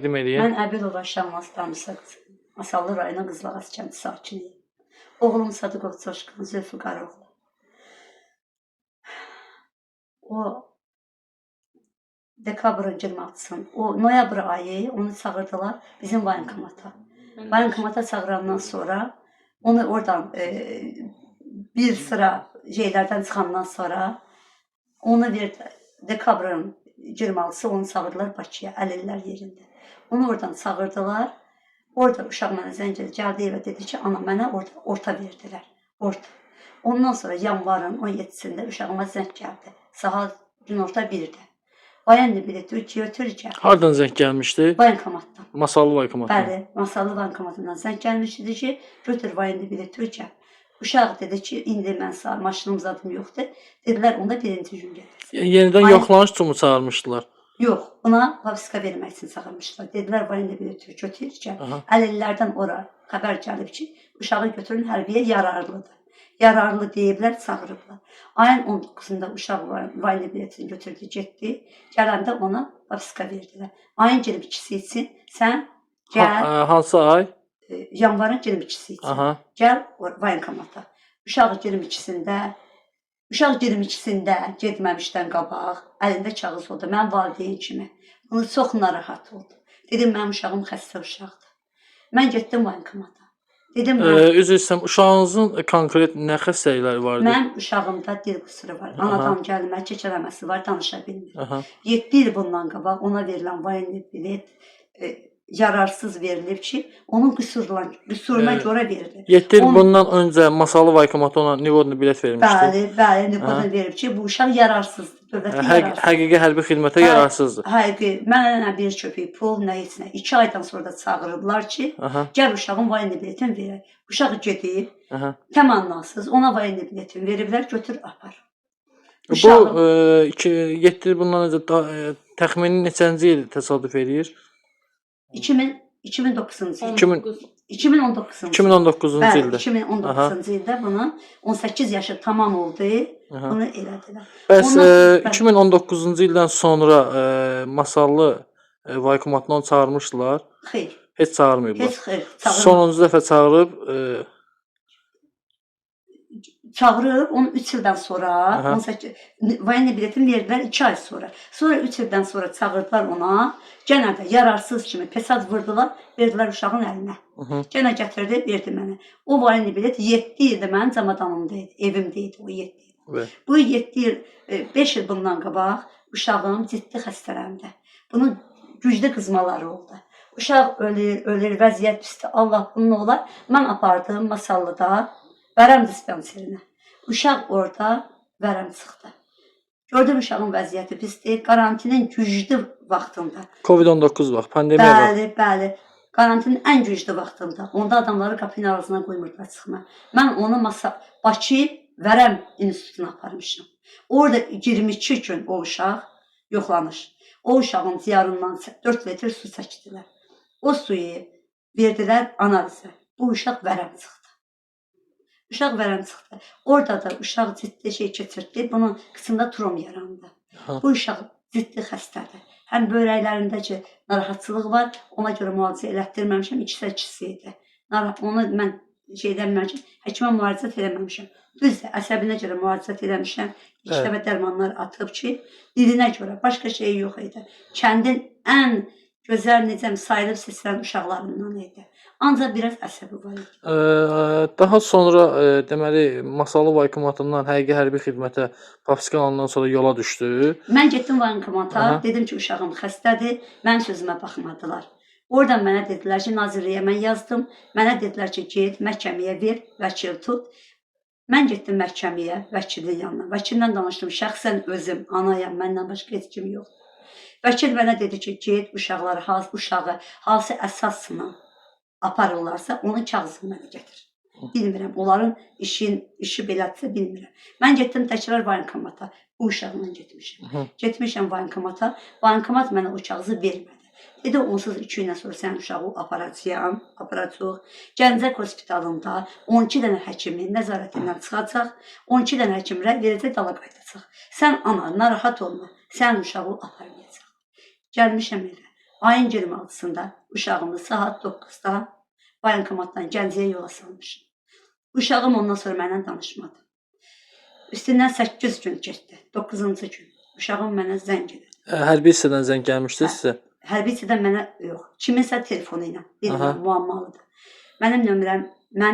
təqdim edin. Mən Əbilova Şahmazdan Masallı rayonu Qızılağac kəndi sakiniyim. Oğlum Sadıqov Coşqun Zülfüqaroğlu. O dekabrın 26-sını, o noyabr ayı onu çağırdılar bizim voyinkomata. Voyinkomata çağırandan sonra onu oradan bir sıra şeylerden çıxandan sonra onu verdi. Dekabrın 26-sı onu çağırdılar Bakıya, Əlillər yerində. Onu oradan çağırdılar. Orada uşaq mənə zəng gəldi evə dedi ki, ana mənə orta verdilər. Orta. Ondan sonra yanvarın 17-sində uşağıma zəng gəldi. Saat günorta 1-də. Vayanlı bileti götürəcək. Hardan zəng gəlmişdi? Voyinkomatdan. Masallı voyinkomatdan. Bəli, Masallı voyinkomatından zəng gəlmişdi ki, götür vayanlı bileti öcək. Uşaq dedi ki, indi mən maşınım zadım yoxdur. Dedilər, onda birinci gün gəlirsən. Yenidən yoxlanış üçün mu çağırmışdılar? Yox, ona papiska vermək üçün çağırmışlar. Dedilər, vayanlı bileti götürəcək. Əlillərdən ora xəbər gəlib ki, uşağı götürün hərbiyə yararlıdır. Yararlı deyiblər, çağırıblar. Ayın 19-da uşaq vayanlı biletini götürdü, getdi. Gələndə ona papiska verdilər. Ayın 22-si üçün sən gəl. Hansı ay? Yanvarın 22-si üçün. Gəl voyinkomata. Uşaq 22-sində getməmişdən qabaq, əlində kağız oldu. Mən valideyn kimi. Bunu çox narahat oldu. Dedim, mənim uşağım xəstə uşaqdır. Mən getdim voyinkomata. Dedim, üzr istəyirəm, uşağınızın konkret nə xəstəlikləri vardı? Mənim uşağımda dil qüsuru var. Anadan gəlmə, kəkələməsi var, danışa bilmir. 7 il bundan qabaq ona verilən vayanlı bilet yararsız verilib ki, onun qüsuruna görə verilir. 7 il bundan öncə Masallı voyinkomata ona nivodlu bilet vermişdi. Bəli, nivodlu verib ki, bu uşaq yararsızdır. Həqiqi hərbi xidmətə yararsızdır. Həqiqi, mənə bir köpük pul, nə heç nə. 2 aydan sonra da çağırırlar ki, gəl uşağın vayanlı biletini verək. Uşaq gedib, təmənnasız, ona vayanlı biletini veriblər, götür, apar. Bu 7 il bundan öncə təxmini neçənci il təsadüf edir? 2009-cu il. 2019-cu ildə. 2019-cu ildə bunun 18 yaşı tamam oldu, bunu elədilər. Bəs 2019-cu ildən sonra Masallı voyinkomatdan çağırmışdılar? Xeyr. Heç çağırmayıblar. Heç xeyr. Sonuncu dəfə çağırıb çağırıb, onu 3 ildən sonra, vayanlı biletini verdilər 2 ay sonra. Sonra 3 ildən sonra çağırdılar ona, gənə də yararsız kimi pesad vurdular, verdilər uşağın əlinə. Gənə gətirdi, verdi mənə. O vayanlı bilet 7 ildə mənim camadanımdaydı, evimdeydi o 7 il. Bu 7 il, 5 il bundan qabaq uşağım ciddi xəstələndi. Bunun güclü qızmaları oldu. Uşaq ölür, vəziyyət pisdir, Allah bunun olar. Mən apardım Masallıda, vərəm dispenserinə. Uşaq orada vərəm çıxdı. Gördüm uşağın vəziyyəti pisdir. Karantinin güclü vaxtında. Covid-19 vaxt, pandemiya vaxt. Bəli. Karantinin ən güclü vaxtında. Onda adamları qapının arasına qoymurdular çıxma. Mən onu Bakı Vərəm İnstitutuna aparmışım. Orada 22 gün o uşaq yoxlanış. O uşağın ciyarından 4 litr su çəkdilər. O suyu verdilər analizə. Bu uşaq vərəm çıxdı. Uşaq vərəm çıxdı. Orada da uşaq ciddi şey keçirdi. Bunun qısımda trom yarandı. Bu uşaq ciddi xəstədir. Həm börəklərindəki narahatçılıq var. Ona görə müalicə elətdirməmişəm. İkisi idi. Onu mən deməmişəm. Həkimə müalicət eləməmişəm. Düzdür, əsəbinə görə müalicət eləmişəm. 2 dəfə dərmanlar atıb ki, dilinə görə. Başqa şey yox idi. Kəndin ən gözəl, necəm sayılıb seçilən uşaqlarından idi. Ancaq biraz əsəbi var idi. Daha sonra deməli Masallı voyinkomatından həqiqi hərbi xidmətə papiska alandan sonra yola düşdü. Mən getdim voyinkomata, dedim ki, uşağım xəstədir, mən sözümə baxmadılar. Oradan mənə dedilər ki, Nazirliyə mən yazdım. Mənə dedilər ki, get, məhkəməyə ver, vəkil tut. Mən getdim məhkəməyə, vəkilin yanına. Vəkillə danışdım, şəxsən özüm, anayam, məndən başqa heç kim yox. Vəkil mənə dedi ki, get, uşağı hansı əsasla aparırlarsa, onun kağızını mənə gətir. Bilmirəm, onların işi belədirsə bilmirəm. Mən getdim təkrar voyinkomata, bu uşaqla getmişəm. Getmişəm voyinkomata, voyinkomat mənə o kağızı vermədi. Dedi, onsuz 2 gündən sonra sən uşağı aparacaq. Gəncək hospitalında 12 dənə həkimin nəzarətindən çıxacaq, 12 dənə həkimlə verəcək dala qayıdacaq. Sən ana, narahat olma, sən uşağı aparmayacaq. Gəlmişəm evə. ayın 26-sında uşağımı saat 9-da bayankomatdan Gəncəyə yola salmışım. Uşağım ondan sonra mənlə danışmadı. Üstündən 8 gün getdi. 9-cu gün. Uşağım mənə zəng edir. Hərbi hissədən zəng gəlmişdi sizə? Hərbi hissədən mənə yox. Kiminsə telefonu ilə. Aha. Bilmirəm, muammalıdır. Mənim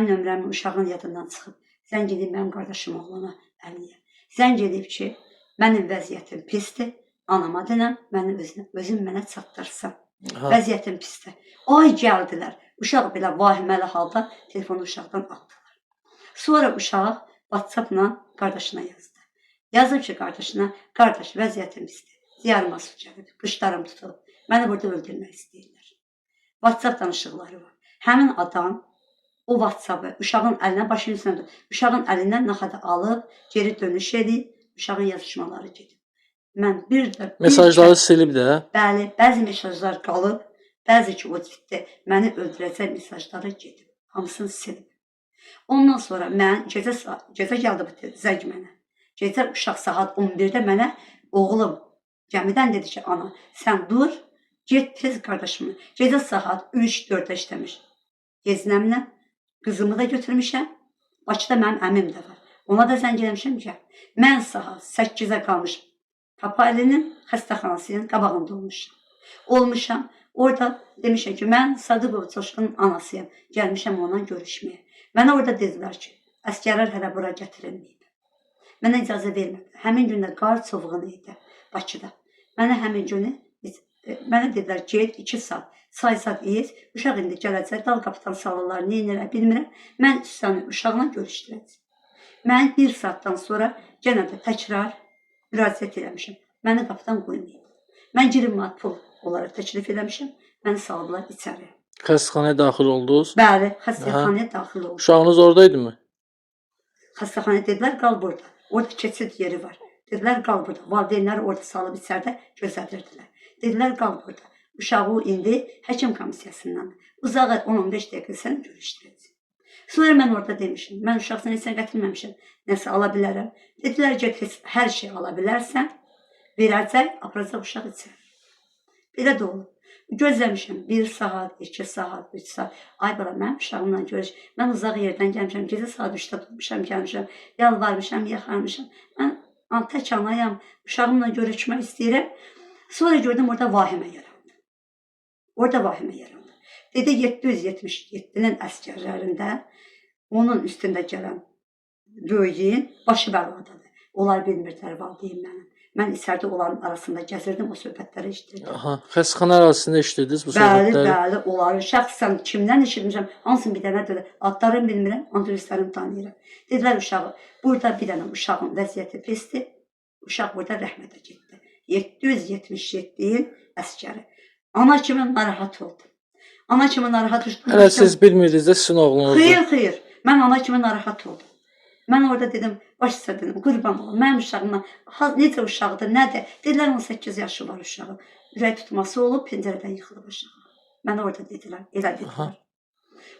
nömrəm uşağın yadından çıxıb. Zəng edib mənim qardaşım oğlana Əliyə. Zəng edib ki, mənim vəziyyətim pisdir. Anama denəm, özüm mənə çatdırsın. Aha. Vəziyyətim pisdir. Ay gəldilər. Uşaq belə vahiməli halda telefonu uşaqdan atdılar. Sonra uşaq WhatsApp-la qardaşına yazdı. Yazıb ki, qardaşına, qardaş vəziyyətim pisdir. Diyarıma su gəlib, qışlarım tutulub. Məni burada öldürmək istəyirlər. WhatsApp danışıqları var. Həmin adam o WhatsApp-ı uşağın əlinə, başının üstünə, uşağın əlindən naxadı alıb, geri dönüş edib, uşağın yazışmaları gedib. Mən mesajları silib də. Bəli, bəzi mesajlar qalıb, bəzi ki, o ciddi məni öldürəcək mesajları gedib. Hamısını silib. Ondan sonra mən gecə gəldi bu zəng mənə. Gecə uşaq saat 11-də mənə oğlum gəmidən dedi ki, ana, sən dur, get tez qardaşımı. Gecə saat 3-4-də işləmiş. Gezinəmlə qızımı da götürmüşəm. Bakıda mənim əmim də var. Ona da zəng eləmişəm ki, mən saat 8-ə qalmışım. Papaylinin xəstəxanasının qabağında olmuşam. Orada demişəm ki, mən Sadıqov Coşqunun anasıyam. Gəlmişəm ondan görüşməyə. Mənə orada dedilər ki, əskərlər hələ bura gətirilməyib. Mənə icazə vermədilər. Həmin gündə qar çovğunu idi Bakıda. Mənə dedilər ki, 2 saat, say-sat iz, uşaq indi gələcək, dal kapitan salırlar, neynirlər, bilmirəm. Mən uşaqla görüşdürəcəm. Mən 1 saatdan sonra yenə də təkrar müraciət eləmişəm. Məni qapıdan qoymayıb. Mən 20 manat pul olaraq təklif eləmişəm. Məni saldılar içəri. Xəstəxanaya daxil oldunuz? Bəli, xəstəxanaya daxil oldum. Uşağınız oradaydı? Xəstəxanaya dedilər, qal burada. Orada keçid yeri var. Dedilər, qal burada. Valideynləri orada salıb içəridə gözlədirdilər. Dedilər, qal burada. Uşağı indi həkim komissiyasından uzağa 10-15 dəqiqə səni görüşdürəcək. Sonra mən orada demişim, mən uşaqsan heç sən gətirməmişəm, nəsə ala bilərəm. Dedilər ki, hər şey ala bilərsən, verəcək, aparacaq uşaq içəri. Belə də olub. Gözləmişəm 1 saat, 2 saat, 3 saat. Ay bala, mənim uşağımla görüş. Mən uzaq yerdən gəlmişəm, gecə saat 3-də tutmuşam, gəlmişəm, yalvarmışam, yaxarmışam. Mən tək anayam, uşağımla görüşmək istəyirəm. Sonra gördüm, orada vahimə yarandı. Dedi, 777-nin əskərlərində onun üstündə gələn böyüyün başı bəladadır. Onlar bilmirdilər valideyn mənim. Mən içəridə onların arasında gəzirdim, o söhbətləri eşidirdim. Xəstəxana ərazisində eşitirdiniz bu söhbətləri? Bəli, onları şəxsən kimdən eşitmişəm, hansını bir dənə dedi, adlarını bilmirəm, adreslərini tanıyıram. Dedilər uşağı, burada bir dənə uşağın vəziyyəti pisdir, uşaq burada rəhmətə getdi. 777-yin əskəri. Ana kimi narahat oldu. Hələ siz bilmirdiniz də sizin oğlunuzdur. Xeyr, mən ana kimi narahat oldum. Mən orada dedim, başsa dedim, qurban olum, mənim uşağımla, necə uşaqdır, nədir? Dedilər, 18 yaşı var uşağı. Ürək tutması olub, pəncərədən yıxılıb uşağı. Mənə orada dedilər, elə dedilər.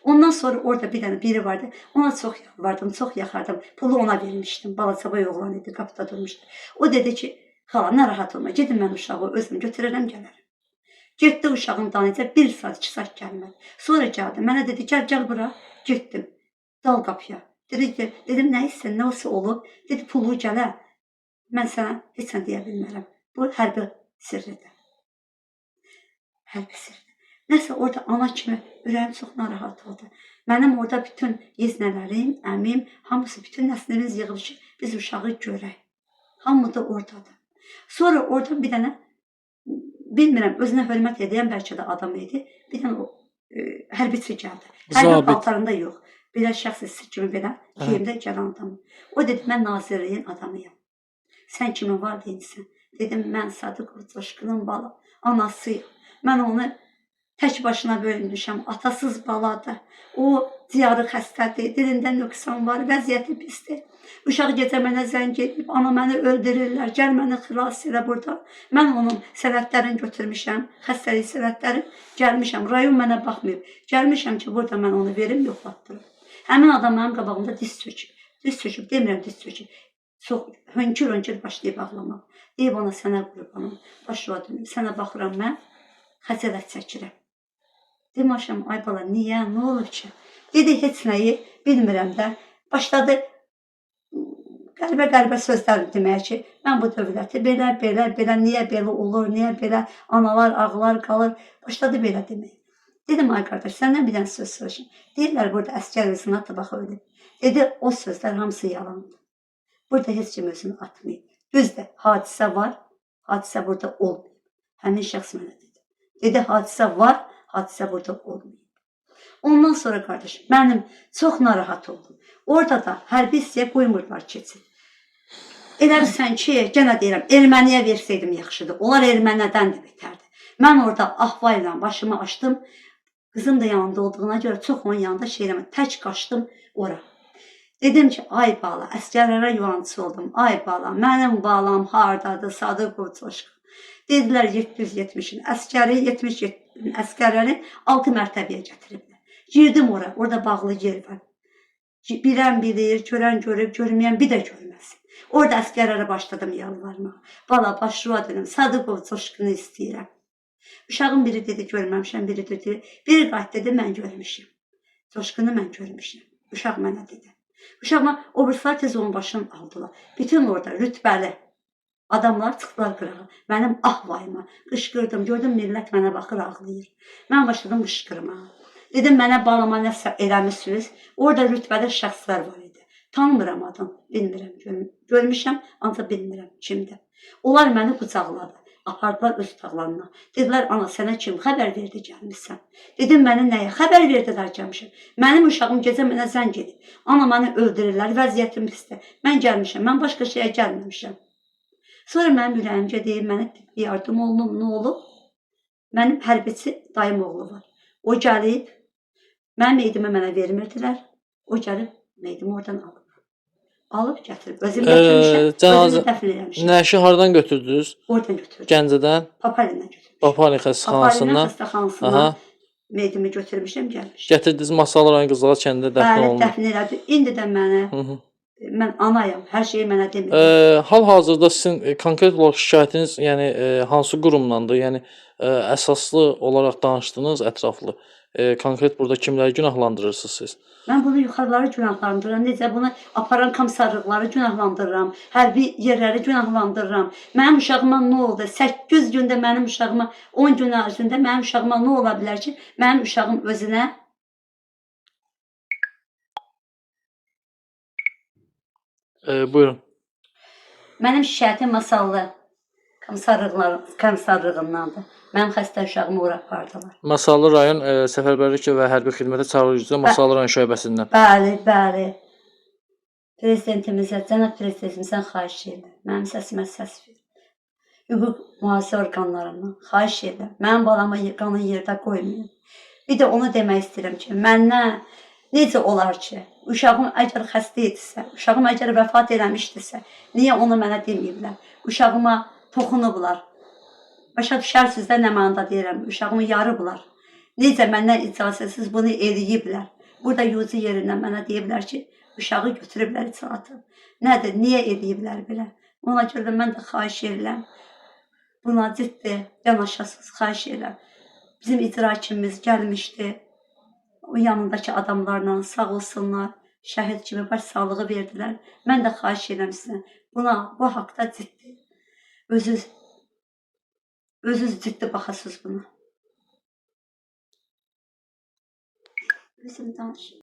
Ondan sonra orada bir dənə biri vardı, ona çox yalvardım, çox yaxardım. Pulu ona vermişdim, balacaboy oğlan idi, qapıda durmuşdu. O dedi ki, xala, narahat olma, gedin mən uşağı özüm götürərəm, gələrəm. Getdi uşağın danıca 1 saat, 2 saat gəlmədi. Sonra gəldi, mənə dedi, gəl bura, getdim, dal qapıya. Dedim, nə isə, nə olsa olub. Dedi, pulu gələ, mən sənə heç sən deyə bilmərəm. Bu hərbi sirridir. Nəsə, orada ana kimi ürəyim çox narahat oldu. Mənim orada bütün yeznələrim, əmim, hamısı, bütün nəslimiz yığılır ki, biz uşağı görək. Hamı da oradadır. Sonra orada bir dənə, bilmirəm, özünə hörmət edən bəlkə də adam idi. Bir dənə hərbiçi gəldi. Hərbi paltarında yox. Belə şəxs kimi belə kiyimdə gələn adam. O dedi, mən nazirliyin adamıyam. Sən kimin valideynisən? Dedim, mən Sadıqov Coşqunun balı, anasıyım. Mən onu tək başına böyümüşəm, atasız baladır. O diyarı xəstədir, dilində nöqsan var, vəziyyəti pisdir. Uşaq gecə mənə zəng edib, ana məni öldürürlər, gəl məni xilas elə burada. Mən onun sənədlərini götürmüşəm, xəstəlik sənədləri, gəlmişəm, rayon mənə baxmayıb. Gəlmişəm ki, burada mən onu verim, yoxlatdırım. Həmin adam mənim qabağımda diz çöküb, demirəm diz çöküb. Çox hönkür başlayıb ağlamaq. Deyib ona, sənə qurbanım, başına dönüm, sənə baxıram mən. xəcalət çəkirəm. Dedim, aşam, ay bala, niyə, nə olub ki? Dedi, heç nəyi bilmirəm də. Başladı qəribə sözlər deməyə ki, mən bu dövləti belə, niyə belə olur, niyə belə analar ağlar qalır. Başladı belə demək. Dedim, ay qardaş, səndən bir dənə söz soruşum. Deyirlər, burada əskər özünü atıb axı ölüb. Dedi, o sözlər hamısı yalandır. Burada heç kim özünü atmayıb. Düzdür, hadisə var, hadisə burada olmayıb. Həmin şəxs mənə dedi. Dedi, hadisə var, hadisə burada olmayıb. Ondan sonra qardaş, mənim çox narahat oldum. Orada da hərbi hissəyə qoymurlar keçsin. Elə bilsən ki, yenə deyirəm, erməniyə versəydim yaxşıdır. Onlar ermənidən də betərdi. Mən orada ahvayla başımı açdım. Qızım da yanında olduğuna görə çox onun yanında şeyləmə, tək qaçdım ora. Dedim ki, ay bala, əskərlərə yuvancı oldum. Ay bala, mənim balam hardadır, Sadıqov Coşqun. Dedilər 770-in əskəri, 77 əskərləri 6 mərtəbəyə gətiriblər. Girdim ora, orada bağlı yer var. Bilən bilir, görən görüb, görməyən bir də görməsin. Orada əskərlərə başladım yalvarmağa. Bala, başruva dedim, Sadıqov Coşqunu istəyirəm. Uşağın biri dedi, görməmişəm, biri dedi, biri qayıt dedi, mən görmüşəm. Coşqunu mən görmüşəm. Uşaq mənə dedi. Uşağıma o burslar tez onun başını aldılar. Bütün orada rütbəli adamlar çıxdılar qırağa. Mənim ahvayıma qışqırdım, gördüm millət mənə baxır, ağlayır. Mən başladım qışqırmağa. Dedim, mənə balama nəsə eləmişsiniz. Orada rütbəli şəxslər var idi. Tanımıram adam, bilmirəm, görmüşəm, ancaq bilmirəm kimdir. Onlar məni qucaqladı. Apardılar öz otaqlarına. Dedilər, ana, sənə kim xəbər verdi gəlmişsən? Dedim, mənə nəyə xəbər verdilər gəlmişəm? Mənim uşağım gecə mənə zəng edib. Ana, məni öldürürlər, vəziyyətim pisdir. Mən gəlmişəm, mən başqa şeyə gəlməmişəm. Sonra mənim ürəyimcə deyib, mənə yardım olunum, nə olub? Mənim hərbiçi dayım oğlu var. O gəlib, mənim meydimi mənə vermirdilər. O gəlib, meydimi oradan alıb. Alıb gətirib, özüm gətirmişəm, özümü dəfn eləmişəm. Nəşi hardan götürdünüz? Oradan götürdüm. Gəncədən? Papalindən götürmüşəm. Papali xəstəxanasından? Papalindən xəstəxanasından meydimi götürmüşəm, gəlmişəm. Gətirdiniz Masallı rayon Qızlar kəndində dəfn olundu. Bəli, dəfn elədi. İndi də mənə, mən anayam, hər şeyi mənə demir. Hal-hazırda sizin konkret olaraq şikayətiniz hansı qurumdandır? Yəni əsaslı olaraq danışdınız, ətraflı. Konkret burada kimləri günahlandırırsınız siz? Mən bunu yuxarıları günahlandırıram. Necə bunu aparan komissarlıqları günahlandırıram. Hərbi yerləri günahlandırıram. Mənim uşağıma nə oldu? 8 gündə mənim uşağıma, 10 gün ərzində mənim uşağıma nə ola bilər ki, mənim uşağım özünə Buyurun. Mənim şikayətim Masallı komissarlığındandır. Mənim xəstə uşağımı ora apardılar. Masallı rayon Səfərbərlik və Hərbi Xidmətə Çağırıcı Masallı rayon şöbəsindən. Bəli, bəli. Prezidentimizə, cənab prezidentimizdən xahiş edirəm. Mənim səsimə səs verin. Hüquq mühafizə orqanlarından xahiş edirəm. Mənim balama qanı yerdə qoymayın. Bir də onu demək istəyirəm ki, məndən necə olar ki, uşağım əgər xəstə edirsə, uşağım əgər vəfat eləmişdirsə, niyə onu mənə deməyiblər? Uşağıma toxunublar. Başa düşərsiniz də nə mənada deyirəm, uşağımı yarıblar. Necə məndən icazəsiz bunu eləyiblər? Burada yuzu yerindən mənə deyiblər ki, uşağı götürüblər icazatı. Nədir, niyə eləyiblər belə? Ona görə də mən də xahiş edirəm. Buna ciddi yanaşasınız, xahiş edirəm. Bizim icra hakimimiz gəlmişdi. O yanındakı adamlarla sağ olsunlar, şəhid kimi baş sağlığı verdilər. Mən də xahiş edirəm sizə. Buna, bu haqda ciddi. Özünüz ciddi baxasınız buna. Özüm danışım.